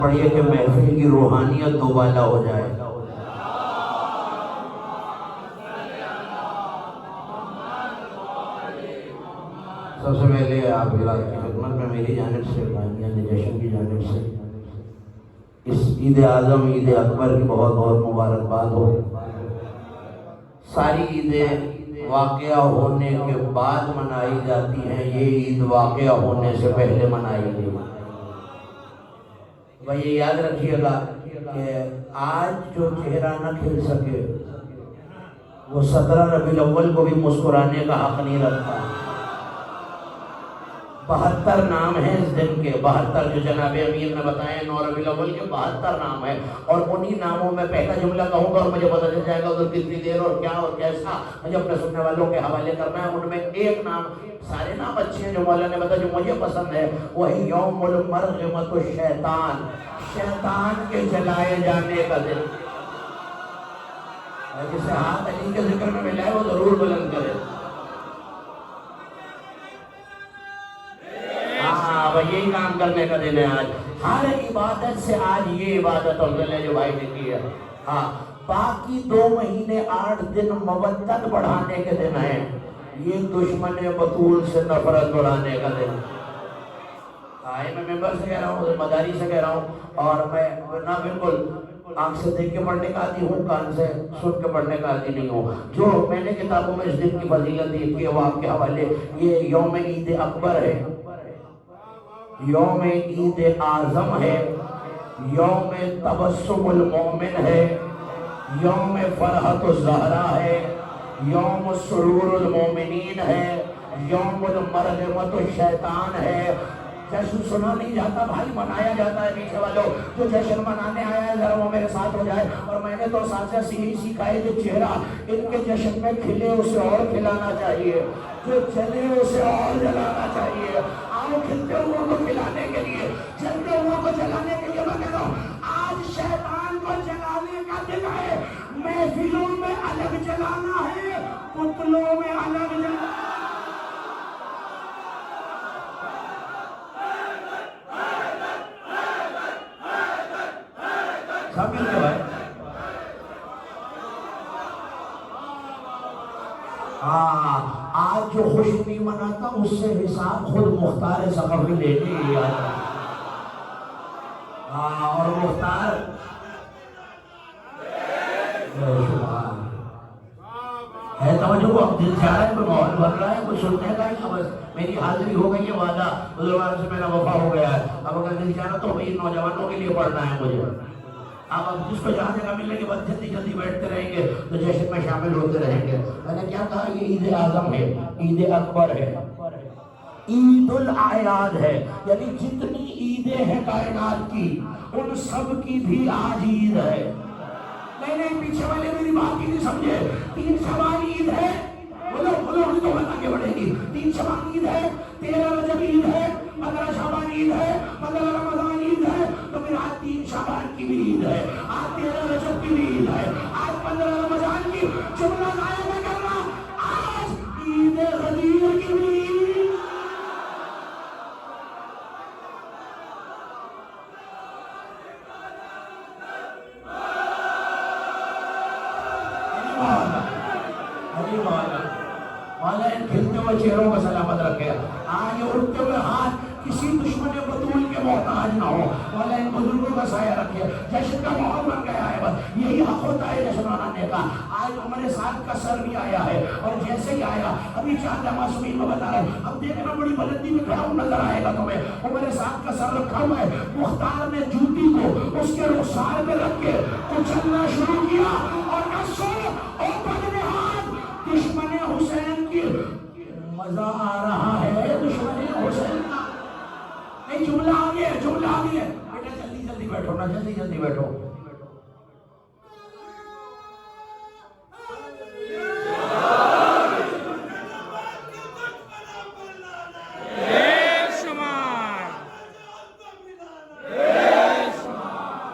پڑھیے کہ محفل کی روحانیت دوبالا ہو جائے. سب سے پہلے آپ حضرات کی خدمت میں میری جانب سے بانیان جشن کی جانب سے اس عید اعظم عید اکبر کی بہت بہت مبارکباد ہو. ساری عیدیں واقعہ ہونے کے بعد منائی جاتی ہیں، یہ عید واقعہ ہونے سے پہلے منائی گئی. بھائی یہ یاد رکھیے گا کہ آج جو چہرہ نہ کھل سکے وہ 17 ربیع الاول کو بھی مسکرانے کا حق نہیں رکھتا. 72 نام ہیں اس دن کے، 72 جو جناب امیر نے بتائے 9 ربیع الاول کے 72 نام ہیں، اور انہی ناموں میں پہلا جملہ کہوں گا اور مجھے پتہ چل جائے گا ادھر کتنی دیر اور کیا اور کیسا مجھے اپنے سننے والوں کے حوالے کرنا ہے. ان میں ایک نام، سارے نام اچھے ہیں جو مولا نے بتایا، جو مجھے پسند ہے، وہی یوم المرغمۃ الشیطان، شیطان کے جلائے جانے کا دن. جسے ہاتھ علی کے ذکر میں ملا ہے وہ ضرور بلند کرے. یہی کام کرنے کا دن ہے آج. ہر عبادت سے آج یہ عبادت افضل ہے جو بھائی نے کی ہے. باقی 2 مہینے 8 دن مودت بڑھانے کے دن ہیں، یہ دشمن بطول سے نفرت بڑھانے کا دن. میں ممبر سے کہہ رہا ہوں، مداری سے کہہ رہا ہوں، اور میں نہ بالکل آنکھ سے دیکھ کے پڑھنے کا عادی ہوں، کان سے سن کے پڑھنے کا عادی نہیں ہوں. جو میں نے کتابوں میں اس دن کی فضیلت دی ہے وہ آپ کے حوالے. یہ یوم عید اکبر ہے، یوم عید اعظم ہے، یوم تبسم المومن ہے، یوم فرحت الزہرا ہے، یوم سرور المومنین ہے، یوم المرغمۃ الشیطان ہے. جشن سنا نہیں جاتا بھائی، منایا جاتا ہے. پیچھے والوں جو جشن منانے آیا ہے ذرا وہ میرے ساتھ ہو جائے. اور میں نے تو ساتھ سے سیکھا ہے جو چہرہ ان کے جشن میں کھلے اسے اور کھلانا چاہیے، جو جلے اسے اور جلانا چاہیے. آؤ کھلتے ہوئے کو کھلانے کے لیے، جلتے ہوئے کو جلانے کے لیے. میں کہتا ہوں آج شیطان کو جلانے کا دن ہے. محفلوں میں الگ جلانا ہے، پتلوں میں الگ جلانا. سب مل کے بھائی. آج جو خوشی نہیں مناتا اس سے حساب خود مختار سقفی لے کے آتا. اور مختار ہے توجہ کو اب دل سے آ رہا ہے، کوئی ماحول بن رہا ہے، کوئی سننے کا ہی. بس میری حاضری ہو گئی ہے، وعدہ بزرگان سے میرا وفا ہو گیا ہے. اب اگر دل چاہ رہا تو بھائی نوجوانوں کے لیے پڑھنا ہے مجھے. اب جس کو جہاں جگہ ملنے کے بعد جلدی جلدی بیٹھتے رہیں گے تو جشن میں شامل ہوتے رہیں گے. میں نے کیا کہا، یہ عید اعظم ہے، عید اکبر ہے، عید الاعیاد ہے. یعنی جتنی عیدیں ہیں کائنات کی ان سب کی بھی آج عید ہے. نہیں پیچھے والے میری بات کی نہیں سمجھے. 3 شعبان عید ہے، بولو تو بات آگے بڑھے گی. 3 شعبان عید ہے، 13 رجب عید ہے، 15 شعبان عید ہے، 15 رمضان عید ہے. تو پھر آج 3 شعبان کی بھی عید ہے، آج 13 رجب کی بھی عید ہے، آج 15 رمضان کی. جملہ ضائع نہ کرنا، آج عید غدیر کی بھی عید. مولا ان کھلتے ہوئے چہروں کا سلامت رکھے. آج اٹھتے ہوئے ہاتھ کسی دشمن بطول کے محتاج نہ ہو. مولا ان بزرگوں کا سایہ رکھے. جشن کا ماحول بن گیا ہے، بس یہی حق ہوتا ہے جشن منانے کا. آج عمر سعد کا سر بھی آیا ہے، اور جیسے ہی آیا ابھی چاندہ معصومین کو بتا رہے ہیں. اب دیکھنا بڑی بلندی میں کھڑا ہوں نظر آئے گا تمہیں. عمر سعد کا سر رکھا ہوا ہے. مختار نے جوتی کو اس کے رخسار پہ رکھ کے کچلنا شروع کیا اور دشمن حسین کی مزہ آ رہا ہے. دشمن حسین کا نہیں، جملہ آگے ہے، جملہ آگے ہے. بیٹا جلدی جلدی بیٹھو نا، جلدی جلدی بیٹھو.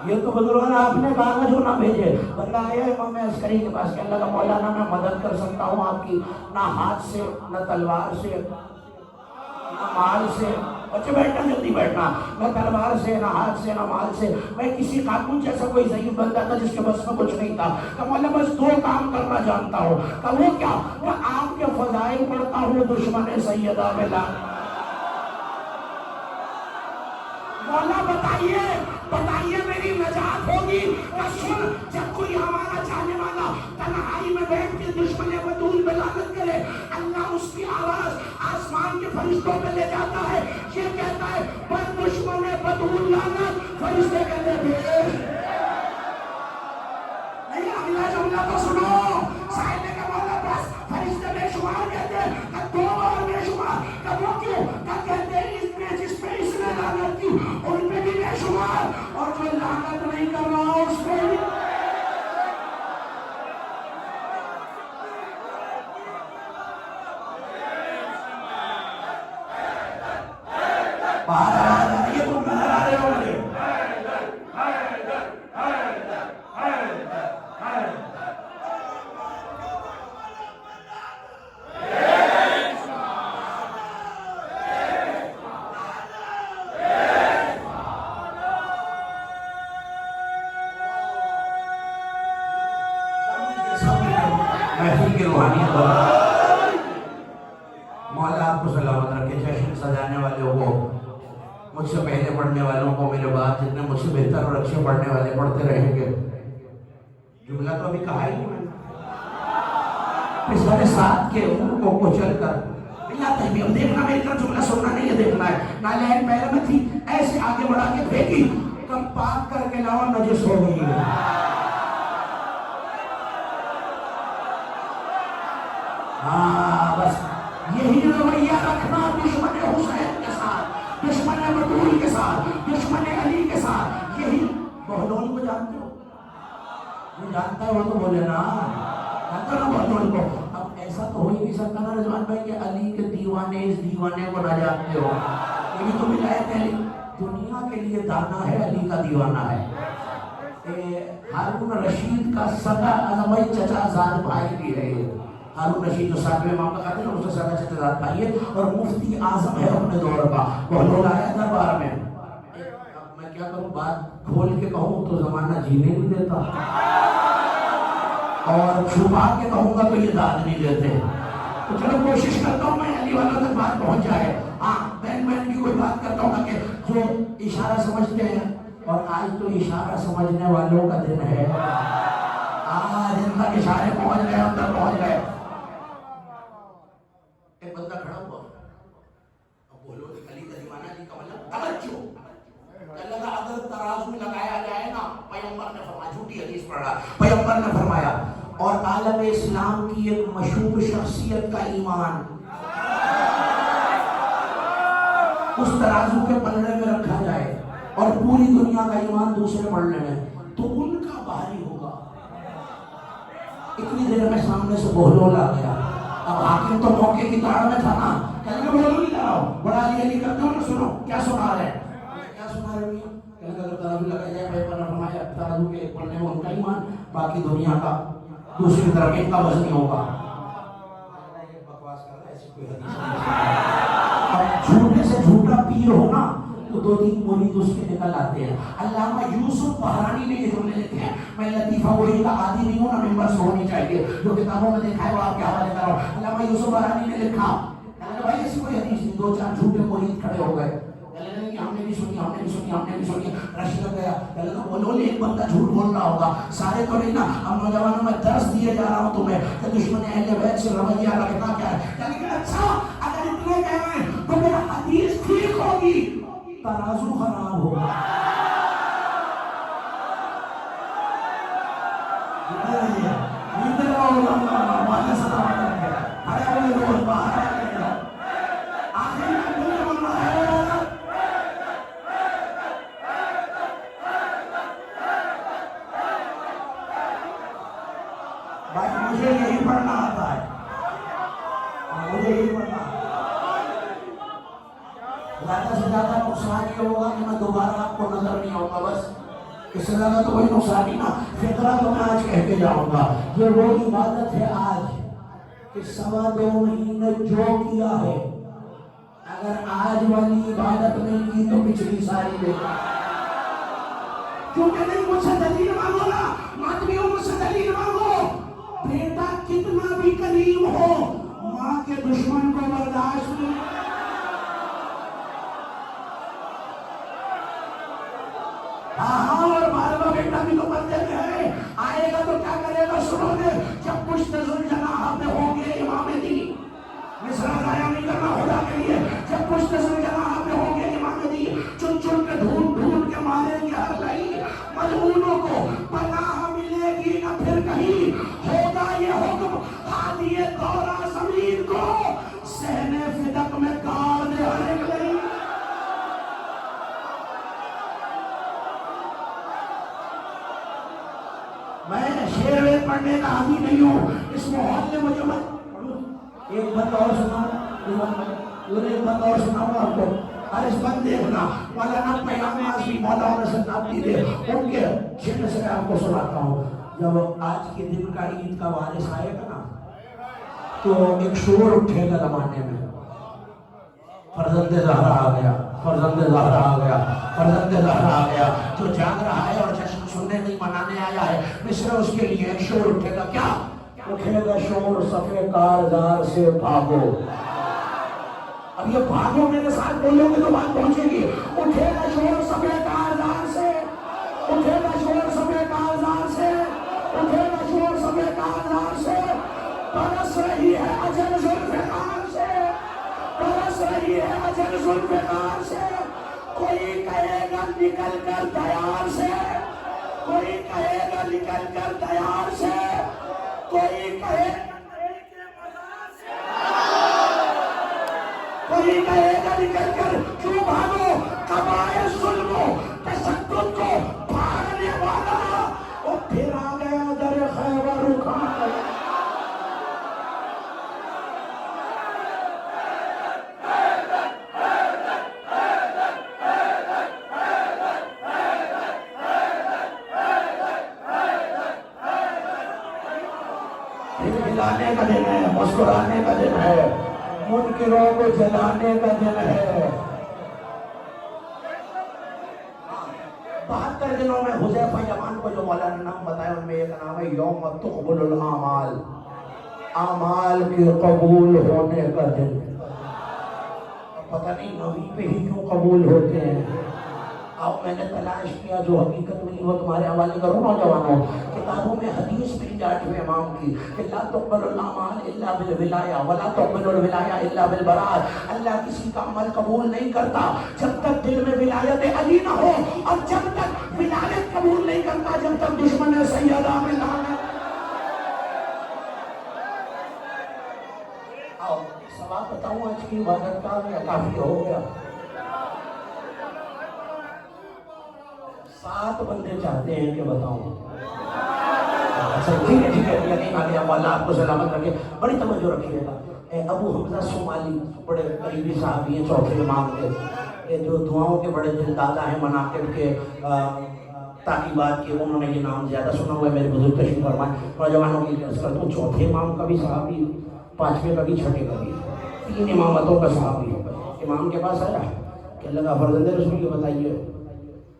یہ تو بزرگان آپ نے کاغذ نہ بھیجے. بندہ آیا امام عسکری کے پاس کہ اللہ کا مولانا میں مدد کر سکتا ہوں آپ کی، نہ ہاتھ سے، نہ تلوار سے، نہ مال سے. بچے بیٹھنا، جلدی بیٹھنا. میں تلوار سے نہ ہاتھ سے نہ مال سے، میں کسی قانون جیسا کوئی ضعیف بندہ تھا جس کے بس میں کچھ نہیں تھا. کہ مولا بس 2 کام کرنا جانتا ہوں. کہ وہ کیا؟ کہ آپ کے فضائل پڑھتا ہوں دشمن سیدہ میں لا. مولا بتائیے میری نجات ہوگی؟ سن، جب کوئی ہمارا چاہنے والا تنہائی میں بیٹھ کے دشمن بدول پہ لعنت کرے، اللہ اس کی آواز آسمان کے فرشتوں پہ لے جاتا ہے. یہ کہتا ہے پر دشمن بدول لعنت. فرشتے کہتے ہیں نہیں، اگلا جملہ تو سنو. سائل نے کہا مولا بس فرشتے بے شمار کہتے ہیں. کہ 2 اور بے شمار. کہ وہ کیوں؟ کہ کہتے ہیں جس پہ اس نے لعنت کی ان پہ بھی بے شمار، اور جو لعنت نہیں کر رہا اس پہ بھی. باہر آ رہے تم نظر آ رہے ہو مجھے. محفل کی روحانیت مولا آپ کو سلامت رکھے. جشن سجانے والے کو، مجھ سے پہلے پڑھنے والوں کو، میرے بعد جتنے مجھ سے بہتر اور اچھے پڑھنے والے پڑھتے رہیں گے. جملہ تو ابھی کہا ہی نہیں میں نے. اس سارے ساتھ کے ان کو کچل کر نہیں آتا ہے. اب دیکھنا میری طرف جملہ سننا نہیں ہے، دیکھنا ہے. نالین پہلے میں تھی ایسے آگے بڑھا کے پھینکی، کم پاک کر کے لاؤ نجس ہو گئی ہے. ہاں بس یہی رویہ رکھنا دشمن حسین کے ساتھ، دشمن بطول کے ساتھ، دشمن علی کے ساتھ. یہی بہلول کو جانتے ہو؟ جو جانتا ہے وہ تو بولے نا. جانتا نا بہلول کو؟ اب ایسا تو ہو ہی نہیں سکتا نا رضوان بھائی کہ علی کے دیوانے اس دیوانے کو نہ جانتے ہو. یہ بھی تو ملا ہے کہ دنیا کے لیے دانا ہے، علی کا دیوانہ ہے. ہارون رشید کا سگا ازمائی چچا زاد بھائی بھی ہے. ہارون رشید جو 7ویں امام کا قاتل ہے، اس سے سگا چچا زاد بھائی ہے اور مفتی اعظم ہے اپنے دور کا. بہلول آیا دربار میں. اب میں کیا کروں، بات کھول کے کہوں تو زمانہ جینے نہیں دیتا، اور چھپا کے کہوں گا تو یہ داد نہیں دیتے. تو چلو کوشش کرتا ہوں میں علی والوں تک بات پہنچ جائے. ہاں بہن کی کوئی بات کرتا ہوں کہ جو اشارہ سمجھتے ہیں، اور آج تو اشارہ سمجھنے والوں کا دن ہے. جن تک اشارے پہنچ گئے ہم تک پہنچ گئے. ایک بندہ کھڑا ہوا، اب بولو علی کا دیوانہ، علی کا مطلب توجہ. اللہ کا اگر ترازو لگایا جائے نا، پیغمبر نے فرمایا، جھوٹی حدیث پڑھا، پیغمبر نے فرمایا اور عالم اسلام کی ایک مشہور شخصیت کا ایمان اس ترازو کے پلڑے میں رکھا جائے اور پوری دنیا کا ایمان دوسرے پلڑے میں، تو ان کا بھاری ہوگا. اتنی دیر میں سامنے سے بہلول آ گیا. اب حاکم تو موقع کی تاڑ میں تھا نا، کہنے کا بہلول نہیں لاؤ، بڑا علی کرتے ہو نا. سنو کیا سنا رہے ہیں، کیا سنا رہے ہیں. کہنے کا ترازو لگا جائے، پیغمبر نے فرمایا ترازو کے پلڑے میں ان کا ایمان، باقی دنیا کا دوسری طرف ان کا وزن ہوگا. اب جھوٹے سے جھوٹا پیر ہونا تو 2-3 مرید اس کے نکل آتے ہیں. علامہ یوسف بحرانی نے یہ جملے لکھے ہیں. میں لطیفہ گوئی کا عادی نہیں ہوں نا، ممبر سے ہونی چاہیے، جو کتابوں میں دیکھا ہے وہ آپ کے حوالے کر رہا ہوں. علامہ یوسف بحرانی نے لکھا، بھائی ایسی کوئی حدیث نہیں. 2-4 جھوٹے مرید کھڑے ہو گئے، ہم نے بھی سنی، ہم نے بھی سنی، ہم نے بھی سنی. رش لگ گیا. بولو ایک بندہ جھوٹ بول رہا ہوگا، سارے تو نہیں نا. اب نوجوانوں میں درس دیے جا رہا ہوں تمہیں کہ دشمن اہل بیت سے رویہ رکھنا کیا ہے. یعنی کہ اچھا اگر اتنے کہہ رہے ہیں تو میرا حدیث ٹھیک ہوگی، ترازو خراب ہوگا. مجھے یہی پڑھنا آتا ہے، مجھے یہی پڑھنا. زیادہ سے زیادہ نقصان یہ ہوگا کہ میں دوبارہ آپ کو نظر نہیں آؤں گا. بس اس سے زیادہ تو کوئی نقصان ہی نا. فقرہ تو میں آج کہہ کے جاؤں گا. یہ وہ عبادت ہے آج کہ 2.25 مہینے جو کیا ہے اگر آج والی عبادت نہیں کی تو پچھلی ساری بیکار. کیونکہ نہیں مجھ سے دلیل مانگو نا، ماتمیوں مجھ سے دلیل مانگو. بیٹا کتنا بھی قریب ہو، ماں کے دشمن کو برداشت نہیں. ہاں اور بارہواں بیٹا بھی تو بندے میں ہے، آئے گا تو کیا کرے گا سنو گے. جب پشت ذوالجناح پہ ہوں گے امام دین، مصرع ضائع نہیں کرنا خدا کے لیے. جب پشت ذوالجناح پہ ہوں گے امام دین، چن چن کے ڈھونڈ ڈھونڈ کے ماریں گے ہر لئی. ملعونوں کو پناہ ملے گی نہ پھر کہیں، ہوگا یہ حکم ہادی دورہ زمین کو، صحن فدق میں گاڑ دے ہر ایک لئی. میں شعر پڑھنے کا عادی نہیں ہوں، اس ماحول نے مجھے ایک بات اور سناؤں، ایک بات اور سناؤں آپ کو. اور اس بات دیکھنا مولانا پیام آزمی مولانا سناتی دے ان کے شعر سے آپ کو سناتا ہوں. جب آج کے دن کا عید کا وارث آئے گا نا تو ایک شور اٹھے گا زمانے میں، فرزند زہرا آ گیا، فرزند زہرا آ گیا، فرزند زہرا آ گیا. جو جاگ رہا ہے اور جشن سننے نہیں منانے آیا ہے، مصر اس کے لیے ایک شور اٹھے گا. کیا اٹھے گا؟ شور صفے کارزار سے بھاگو. اب یہ بھاگو میرے ساتھ بولو گے تو بات پہنچے گی. اٹھے گا شور صفے کارزار سے، اٹھے گا شور صفے کارزار سے، اٹھے گا شور صفے کارزار سے. برس رہی ہے اجل ذوالفقار سے، برس رہی ہے اجل ذوالفقار سے. کوئی کہے گا نکل کر دیار سے، کوئی کہے گا نکل کر دیار سے، کوئی کہے کوئی کہے گا نکل کر کیوں بھاگو. قبائل ظلم و تشدد کو بھاگنے والا وہ پھر آ گیا در خیبر اکھاڑ. ہلانے کا دن ہے، مسکرانے کا دن ہے، منکروں کو جلانے کا دن ہے. 72 دنوں میں حذیفہ یمان کو جو مولا نے نام بتایا ان میں ایک نام ہے یوم تقبل الاعمال، اعمال کے قبول ہونے کا دن. پتہ نہیں نبی پہ ہی کیوں قبول ہوتے ہیں. اب میں نے تلاش کیا جو حقیقت میں وہ تمہارے حوالے کروں. نوجوانوں کتابوں میں حدیث مل جاتی ہے امام کی کہ لا تقبل الاعمال الا بالولایہ ولا تقبل الولایہ الا بالبراءۃ. اللہ کسی کا عمل قبول نہیں کرتا جب تک دل میں ولایت علی نہ ہو، اور جب تک ولایت قبول نہیں کرتا جب تک دشمن سیدہ میں نہ ہے. آؤ سوال بتاؤں آج کی عبادت کا یا کافی ہو گیا؟ 7 بندے چاہتے ہیں کہ بتاؤں. اچھا ٹھیک ہے ٹھیک ہے، یقین آ گیا. اللہ آپ کو سلامت رکھے. بڑی توجہ رکھیے گا. ابو حمزہ صومالی بڑے قریبی صحابی ہیں، چوتھے امام کے، جو دعاؤں کے بڑے دلدادہ ہیں، مناقب کے، تعقیبات کے. انہوں نے یہ نام زیادہ سنا ہوا ہے. میرے بزرگ تشریف فرمائے. نوجوانوں کی عرض کرتا ہوں چوتھے امام کا بھی صحابی، 5ویں کا بھی، 6ٹھے کا بھی، 3 امامتوں کا صحابی ہے. امام کے پاس آیا کہ اللہ کا فرزند رسول یہ بتائیے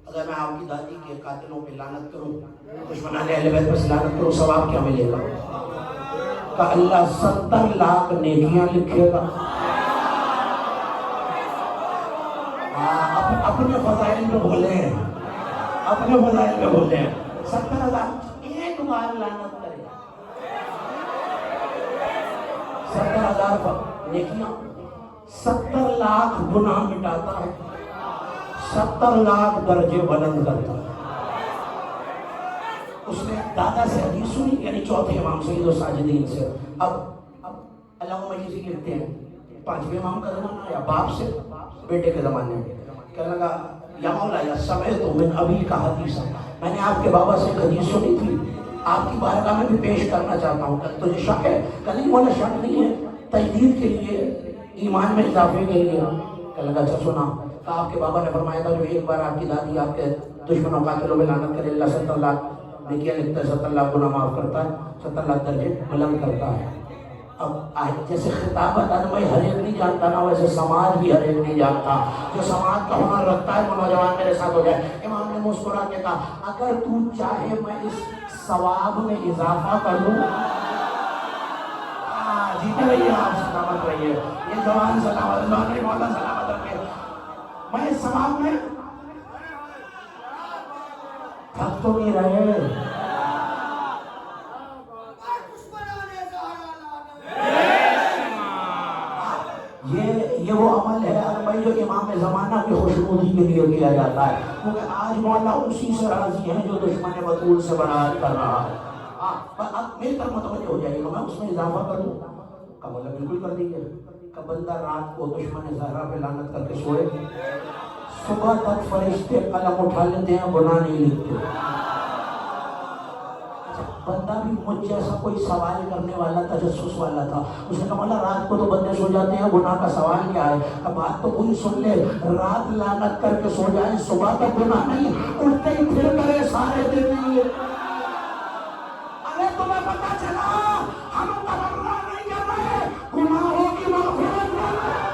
اگر میں آپ کی دادی کے قاتلوں پہ لعنت کروں، دشمنان اہل بیت پر لعنت کروں، ثواب کیا ملے گا؟ کہ اللہ 70 لاکھ نیکیاں لکھے گا. اپنے فضائل میں بولے ہیں، اپنے فضائل میں بولے ہیں. 70,000 ایک بار لعنت کرے، 70,000 نیکیاں، 70 لاکھ گناہ مٹاتا ہے، 70 لاکھ درجے بلند کرتا ہے. اس نے دادا سے حدیث سنی، یعنی چوتھے امام سید الساجدین سے. اب علامہ مجلسی لکھتے ہیں 5ویں امام کا زمانہ یا باپ سے بیٹے کے زمانے میں کہنے لگا یا مولا یا سمعت من ابی کا حدیث، میں نے آپ کے بابا سے ایک حدیث سنی تھی، آپ کی بارگاہ میں بھی پیش کرنا چاہتا ہوں. کہ تجھے شک ہے؟ کہ نہیں مولا شک نہیں ہے، تجدید کے لیے، ایمان میں اضافے کے لیے. کہنے لگا اچھا سنا. آپ کے بابا نے فرمایا تھا جو ایک بار آپ کی دادی آپ کے دشمنوں قاتلوں میں لعنت کرے، اللہ 70 لاکھ نیکیاں لکھتا ہے، 70 لاکھ گناہ معاف کرتا ہے، 70 لاکھ درجے بلند کرتا ہے. اب جیسے خطابت میں ہر ایک نہیں جانتا نا، ویسے سماج بھی ہر ایک نہیں جانتا. جو سماج کا ہنر رکھتا ہے وہ نوجوان میرے ساتھ ہو جائے. امام نے مسکرا کے کہا اگر تو چاہے میں اس ثواب میں اضافہ کر دوں. جیتے رہیے آپ، سلامت رہیے، یہ جوان سلامت، اللہ نے مولا سلامت رکھے. میں اس ثواب میں تھک تو نہیں رہے. یہ وہ عمل ہے بھائی جو امام زمانہ کی خوشنودی کے لیے کیا جاتا ہے، کیونکہ آج مولا اسی سے راضی ہے جو دشمن بطول سے برات کر رہا ہے. اب میری طرف متوجہ ہو جائے گا، میں اس میں اضافہ کر دوں. کا مولا بالکل کر دیجیے. کہ بندہ رات کو دشمن زہرا پہ لعنت کر کے سوئے، صبح تک فرشتے قلم اٹھا لیتے ہیں، گناہ نہیں لکھتے. بندہ بھی مجھ جیسا کوئی سوال کرنے والا تجسس والا تھا. اس نے کہا مولا رات کو تو بندے سو جاتے ہیں، گناہ کا سوال کیا ہے؟ اب بات تو پوری سن لے. رات لعنت کر کے سو جائے، صبح تک گناہ نہیں، اٹھتے ہی پھر کرے سارے دن نہیں. ارے تمہیں پتا چلا ہم تبرع نہیں کر رہے، گناہوں کی مغفرت کر رہے.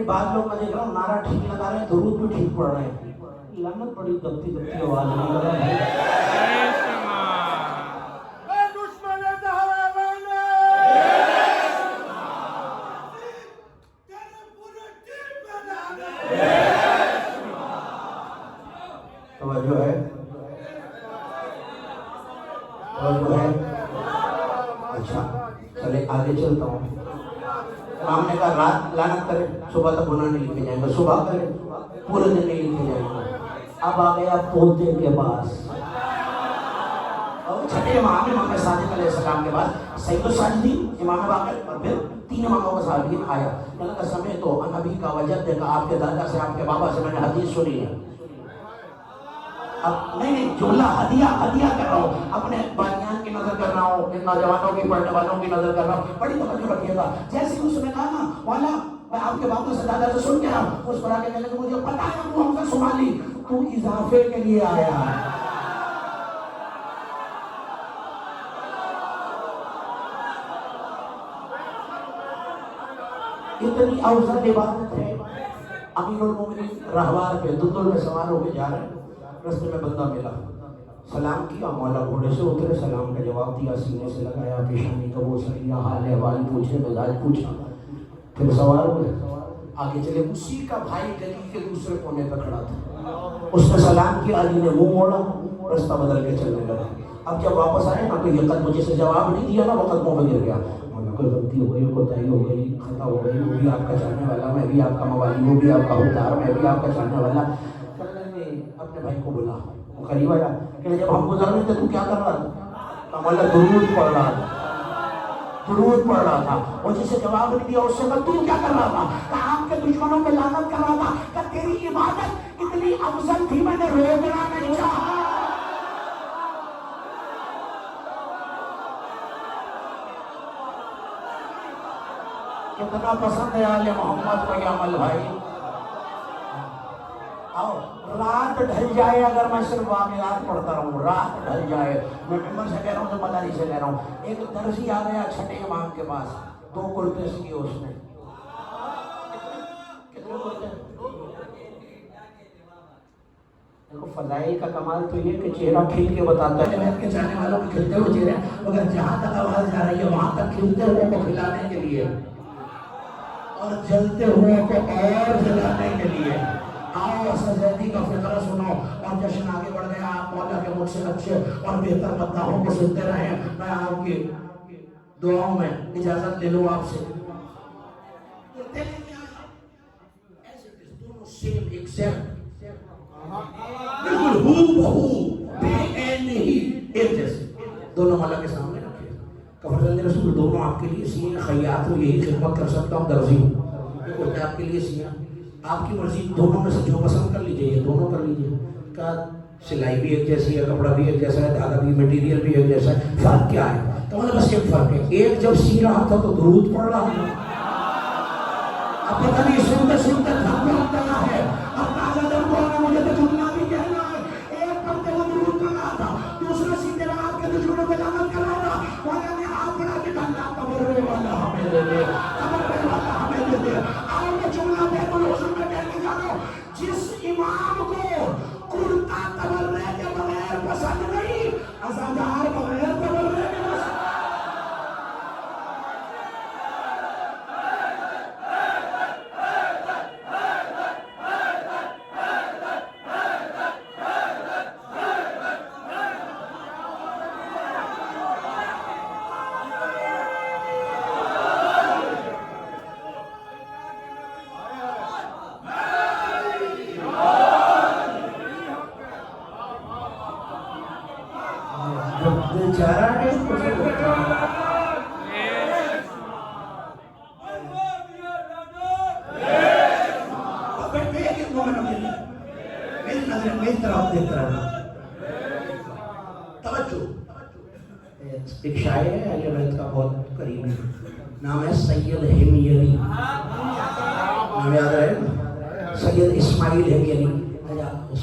بعض لوگ میں دیکھ رہا ہوں نعرہ ٹھیک لگا رہے ہیں، درود بھی ٹھیک پڑھ رہے ہیں. لعنت بڑی دبتی دبتی آواز نہیں لگا ہے. توجہ ہے، توجہ ہے. اچھا چلے آگے چلتا ہوں. امام نے کہا رات لعنت کرے، صبح تک گناہ نہیں لکھے جائیں گے. صبح کرے، پورے دن نہیں لکھے جائیں گے. اب آ گیا پوتے کے پاس، چھٹے امام امام صادق علیہ السلام کے بعد سید الساجدین امام باقر، اور پھر 3 اماموں کا صحابین آیا. اللہ کا سمے تو نبی کا وجد دیکھا، آپ کے دادا سے آپ کے بابا سے میں نے حدیث سنی ہے. اب نہیں جملہ ہدیہ کر رہا ہوں، اپنے بانیان کی نظر کر رہا ہوں، ان نوجوانوں کی پڑھنے والوں کی نظر کر رہا ہوں. بڑی توجہ رکھیے گا. جیسے کہ اس نے کہا نا مولا میں آپ کے بابا سے دادا سے سن کے آیا، اس پر آگے کہنے کہ مجھے پتا ہے تو ہم سے سنبھالی، تو اضافے کے لیے آیا ہے. اتنی اوسط عبادت ہے. امیر المومنین راہوار پہ دندل میں سوار ہو کے جا رہے ہیں، رستے میں بندہ ملا، سلام کیا، مولا گھوڑے سے اترے، سلام کا جواب دیا، سینے سے لگایا، پیشانی کا بوسہ لیا، حال احوال پوچھے، مزاج پوچھا، پھر سوار ہوئے، آگے چلے. اسی کا بھائی گلی کے دوسرے کونے پہ کھڑا تھا، اس نے سلام کیا، علی نے منہ موڑا، رستہ بدل کے چلنے لگا. اب جب واپس آئے نا تو یہ قدم مجھے سے جواب نہیں دیا نا، وہ قدموں پہ گر گیا. کوئی غلطی ہو گئی، کوتاہی ہو گئی، خطا ہو گئی، وہ بھی آپ کا چاہنے والا، میں بھی آپ کا موالی، وہ بھی آپ کا خوددار، میں بھی آپ کا چاہنے والا. اپنے بھائی کو بلا، وہ قریب آیا کہ جب ہم گزر رہے تھے تو کیا کر رہا تھا؟ مولا درود پڑھ رہا تھا، درود پڑھ رہا تھا. وہ جسے جواب نہیں دیا اس سے تو کیا کر رہا تھا؟ کہ آپ کے دشمنوں پہ لعنت کر رہا تھا. کہ تیری عبادت اتنی افضل تھی میں نے روکنا نہیں چاہا. کتنا پسند ہے آل محمد کو یہ عمل بھائی. آؤ رات ڈھل جائے، اگر میں صرف واقعات پڑھتا رہوں، رات ڈھل جائے، میں ممبر سے کہہ رہا ہوں تو مداری سے کہہ رہا ہوں. ایک درزی آ گیا چھٹے امام کے پاس، 2 کرتے سیے اس نے. کتنے کرتے؟ دیکھو فضائل کا کمال تو یہ کہ چہرہ کھل کے بتاتا ہے. کے چاہنے والوں کے کھلتے ہوئے چہرے، مگر جہاں تک آواز جا رہی ہے وہاں تک کھلتے ہوئے کو کھلانے کے لیے اور جلتے ہوئے کو اور جلانے کے لیے. آؤ سجدی کا فقرہ سنو اور جشن آگے بڑھ گیا. آپ مولا کے مجھ سے اچھے اور بہتر مداحوں کو سنتے رہیں. میں آپ کی دعاؤں میں اجازت لے لوں آپ سے. دونوں سیم ایکزیکٹ، بالکل ہو بہو، بے عین ہی ایک جیسے، دونوں مولا کے سامنے رکھے. کفر رسول دونوں آپ کے لیے سیے. خیاط ہوں یہی خدمت کر سکتا ہوں، درزی ہوں یہ کرتے آپ کے لیے سیاں. آپ کی مرضی، دونوں میں سے جو پسند کر لیجئے، یہ دونوں کر لیجئے. کہ سلائی بھی ایک جیسی ہے، کپڑا بھی ایک جیسا ہے، دھاگا بھی، مٹیریل بھی ایک جیسا ہے، فرق کیا ہے؟ تو بس ایک فرق ہے، ایک جب سی رہا تھا تو درود پڑھ رہا تھا، اب پتہ نہیں سنتے سنتے تھک گیا ہے، اب تازہ دم کو آنا مجھے تو جملہ بھی کہنا ہے، ایک پڑھتے وہ درود پڑھ رہا تھا، دوسرا سیدھے رات کے دشمنوں پہ لعنت کر رہا تھا، مولا نے ہاتھ بڑھا کے کہا اللہ قبر والا ہمیں دے دے، قبر والا ہمیں دے دے۔ آؤ میں جملہ بیت الحسن میں کہنے جا رہا ہوں، جس امام کو کرتا تبرے کے بغیر پسند نہیں، ازادار بغیر تبرے کے پسند۔ ایک شاعر ہے اہل بیت کا بہت قریبی، نام ہے سید ہمیری، نام یاد رہے نا، سید اسماعیل ہمیری۔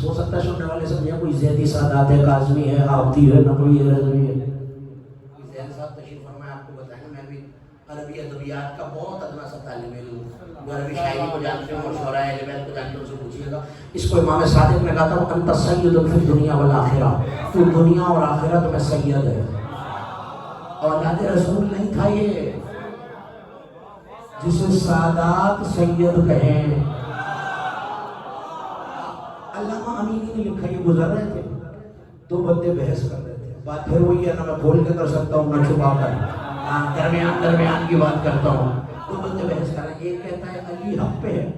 ہو سکتا ہے سننے والے سمجھیں کوئی زیدی سادات ہے، کاظمی ہے، آبدی ہے، نقوی ہے، رضوی ہے۔ زید صاحب تشریف فرمائے، آپ کو بتائیں گے، میں بھی عربی ادبیات کا بہت ادنا سا طالب علم ہوں، جو عربی شاعری کو جانتے ہوں اور شعراء اہل بیت کو جانتے ہیں ان سے پوچھیے گا۔ اس کو امام صادق نے کہا تھا انت سید فی الدنیا والآخرہ، تو دنیا اور آخرت میں سید ہے۔ اولاد رسول نہیں تھا یہ، جسے سادات سید کہیں۔ علامہ امینی نے لکھا، یہ گزر رہے تھے، دو بندے بحث کر رہے تھے، بات پھر وہی ہے، نہ میں کھول کے کر سکتا ہوں نہ چھپا کر، درمیان کی بات کرتا ہوں۔ دو بندے بحث کر رہے ہیں، ایک کہتا ہے علی حق پہ ہے،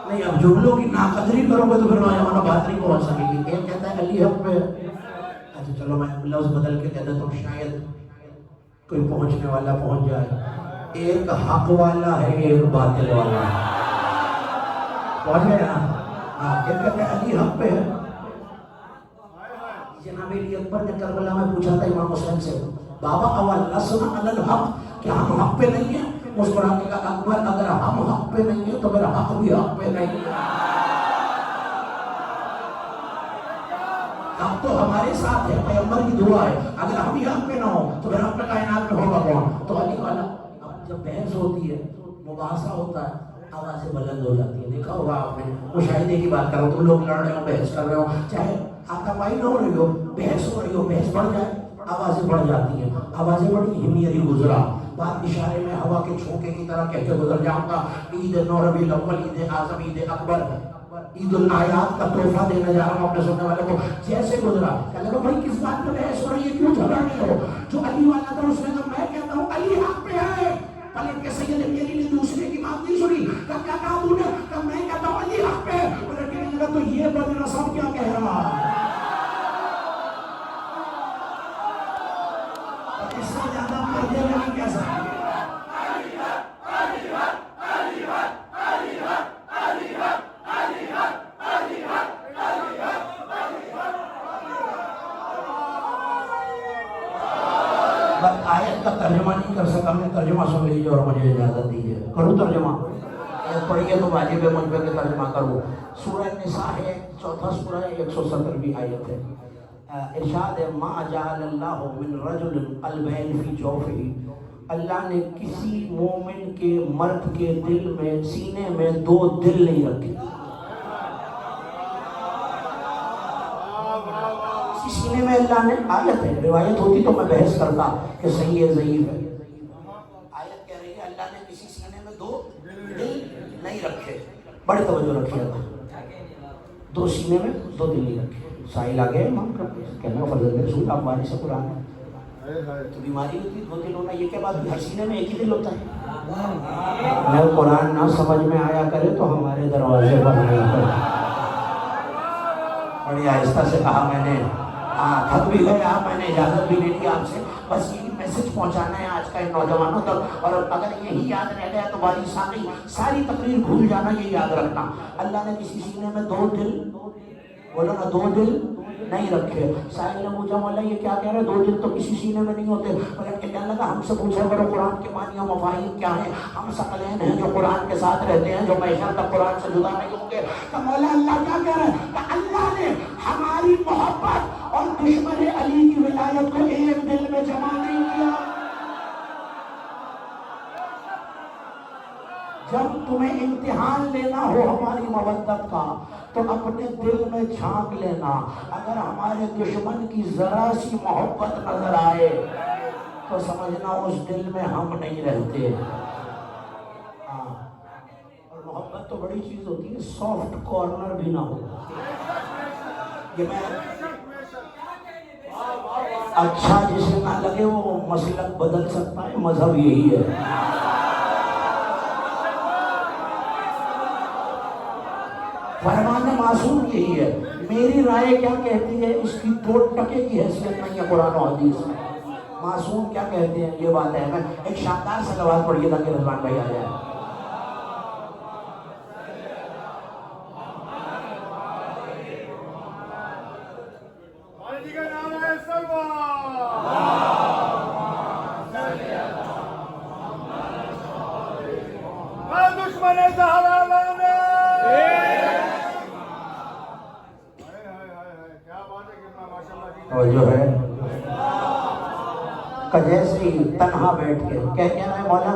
نہیں اب جملوں کی ناقدری کرو گے تو پھر نوجوانہ بات نہیں پہنچ سکے گی۔ ایک کہتا ہے علی حق پہ، اچھا چلو میں لفظ بدل کے کہتا ہوں شاید کوئی پہنچنے والا پہنچ جائے، ایک حق والا ہے ایک باطل والا ہے، پہنچ گئے نا؟ ایک کہتا ہے علی حق پہ ہے۔ جناب علی اکبر نے کربلا میں پوچھا تھا امام حسین سے، بابا اول لسنا علی الحق، کیا ہم حق پہ نہیں ہیں؟ مسکرا کے کہا اکبر اگر ہم حق پہ نہیں ہیں تو میرا حق بھی حق پہ نہیں ہے، حق تو ہمارے ساتھ ہے، پیغمبر کی دعا ہے، اگر ہم ہی حق پہ نہ ہوں تو پھر حق کائنات میں ہوگا کون؟ تو علی والا جب بحث ہوتی ہے، مباحثہ ہوتا ہے، آوازیں بلند ہو جاتی ہیں، دیکھا ہوگا آپ نے، مشاہدے کی بات کرو، تم لوگ لڑ رہے ہو، بحث کر رہے ہو، چاہے آتا پائی نہ ہو رہی ہو، بحث ہو رہی ہو، بحث بڑھ جائے، آوازیں بڑھ جاتی ہیں، آوازیں بڑھی، ہمیری گزرا، بات اشارے میں ہوا کے چھونکے کی طرح کہہ کے گزر جاؤں گا، عید نو ربیع الاول، عید اعظم، عید اکبر، عید الآیات کا تحفہ دینے جا رہا ہوں اپنے سننے والے کو، جیسے گزرا، کہنے لگا بھائی کس بات پہ بحث ہو رہی ہے، کیوں جھگڑ رہے ہو؟ جو علی والا تھا اس نے کہا میں کہتا ہوں علی حق پہ ہے، پلٹ کے سید ہمیری نے دوسرے کی بات نہیں سنی، کہا کیا کہا تو نے؟ کہا میں کہتا ہوں علی حق پہ ہے، انہیں کہنے لگا تو یہ بد نصب کیا کہہ رہا ہے؟ اس سے زیادہ پردے میں نہیں کہہ سکتے۔ آیت کا ترجمہ نہیں کر سکا، میں ترجمہ سن لیجیے اور مجھے اجازت دیجیے، کروں ترجمہ؟ آیت پڑھیے تو واجب ہے مجھ پہ کہ ترجمہ کروں۔ سورہ نساء ہے، چوتھا سورہ ہے، 170ویں آیت ہے، ارشاد ہے ما جعل اللہ من رجل قلبین فی جوفہ، اللہ نے کسی مومن کے مرد کے دل میں، سینے میں دو دل نہیں رکھے، سینے میں اللہ نے، آیت ہے، روایت ہوتی تو میں بحث کرتا کہ صحیح ہے ضعیف ہے، آیت کہہ رہی ہے اللہ نے کسی سینے میں دو دل نہیں رکھے، بڑے توجہ رکھیے گا، دو سینے میں دو دل نہیں رکھے۔ سائل آگے کہنا فرض رسول آپ وارث سے قرآن ہے، تو بیماری ہوتی ہے دو دل ہونا، یہ کیا بات، ہر سینے میں ایک ہی دل ہوتا ہے؟ اگر قرآن نہ سمجھ میں آیا کرے تو ہمارے دروازے پر نہیں کرے۔ بڑی آہستہ سے کہا میں نے، تھک بھی گیا، میں نے اجازت بھی لے لی آپ سے، بس یہی میسج پہنچانا ہے آج کا ان نوجوانوں تک، اور اگر یہی یاد رہ گیا تو باری ساری تقریر بھول جانا، یہ یاد رکھنا اللہ نے کسی سینے میں دو دل، بولو نا، دو دل نہیں رکھے۔ سائل نے پوچھا مولا یہ کیا کہہ رہے، دو دل تو کسی سینے میں نہیں ہوتے؟ مگر کہنے لگا ہم سے پوچھا کرو قرآن کے معنی و مفاہیم کیا ہیں، ہم ثقلین ہیں جو قرآن کے ساتھ رہتے ہیں، جو محشر تک قرآن سے جدا نہیں ہوں گے۔ تو مولا اللہ کیا کہہ رہے ہیں کہ اللہ نے ہماری محبت اور دشمن علی کی ولایت کو ایک دل میں جمع نہیں کیا۔ جب تمہیں امتحان لینا ہو ہماری مودت کا تو اپنے دل میں جھانک لینا، اگر ہمارے دشمن کی ذرا سی محبت نظر آئے تو سمجھنا اس دل میں ہم نہیں رہتے۔ اور محبت تو بڑی چیز ہوتی ہے، سافٹ کارنر بھی نہ ہو۔ یہ میں اچھا جسے نہ لگے وہ مسلک بدل سکتا ہے، مذہب یہی ہے۔ فرمان معصوم یہی ہے۔ میری رائے کیا کہتی ہے اس کی 2 ٹکے کی حیثیت نہیں ہے قرآن و حدیث میں۔ معصوم کیا کہتے ہیں یہ بات ہے۔ میں ایک شاندار سے نواز پڑھیے تاکہ رضوان بھائی آ جائے۔ اور جو ہے جیسے ہی تنہا بیٹھ کے کہہ رہا ہے مولا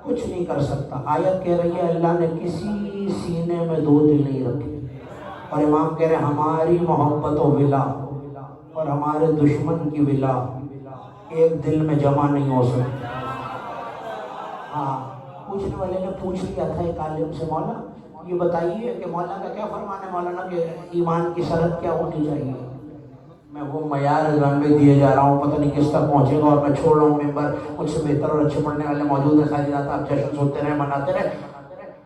کچھ نہیں کر سکتا۔ آیت کہہ رہی ہے اللہ نے کسی سینے میں 2 دل نہیں رکھے، اور امام کہہ رہے ہیں ہماری محبت و ولا اور ہمارے دشمن کی ولا ایک دل میں جمع نہیں ہو سکتی۔ ہاں، پوچھنے والے نے پوچھ لیا تھا ایک عالم سے، مولا یہ بتائیے کہ مولا کا کیا فرمان ہے مولانا کہ ایمان کی شرط کیا ہونی چاہیے؟ میں وہ معیار رضوان میں دیے جا رہا ہوں، پتہ نہیں کس تک پہنچے گا، اور میں چھوڑ رہا ہوں ممبر، مجھ سے بہتر اور اچھے پڑھنے والے موجود ہیں، خالی رات آپ جشن سنتے رہے، مناتے رہے۔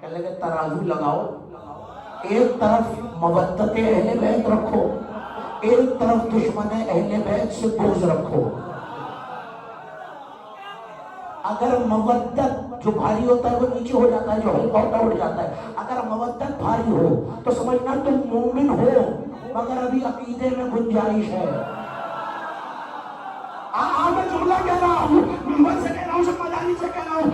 کہنے لگے ترازو لگاؤ، ایک طرف مودت اہل بیت رکھو، ایک طرف دشمن اہل بیت سے بغض رکھو۔ اگر مودت جو بھاری ہوتا ہے وہ نیچے ہو جاتا ہے، جو ہلکا ہوتا ہے اڑ جاتا ہے۔ اگر مودت بھاری ہو تو سمجھنا تم مومن ہو، مگر ابھی عقیدے میں گنجائش ہے۔ میں جملہ کہہ رہا ہوں، منبر سے کہہ رہا ہوں، مدانی سے کہہ رہا ہوں،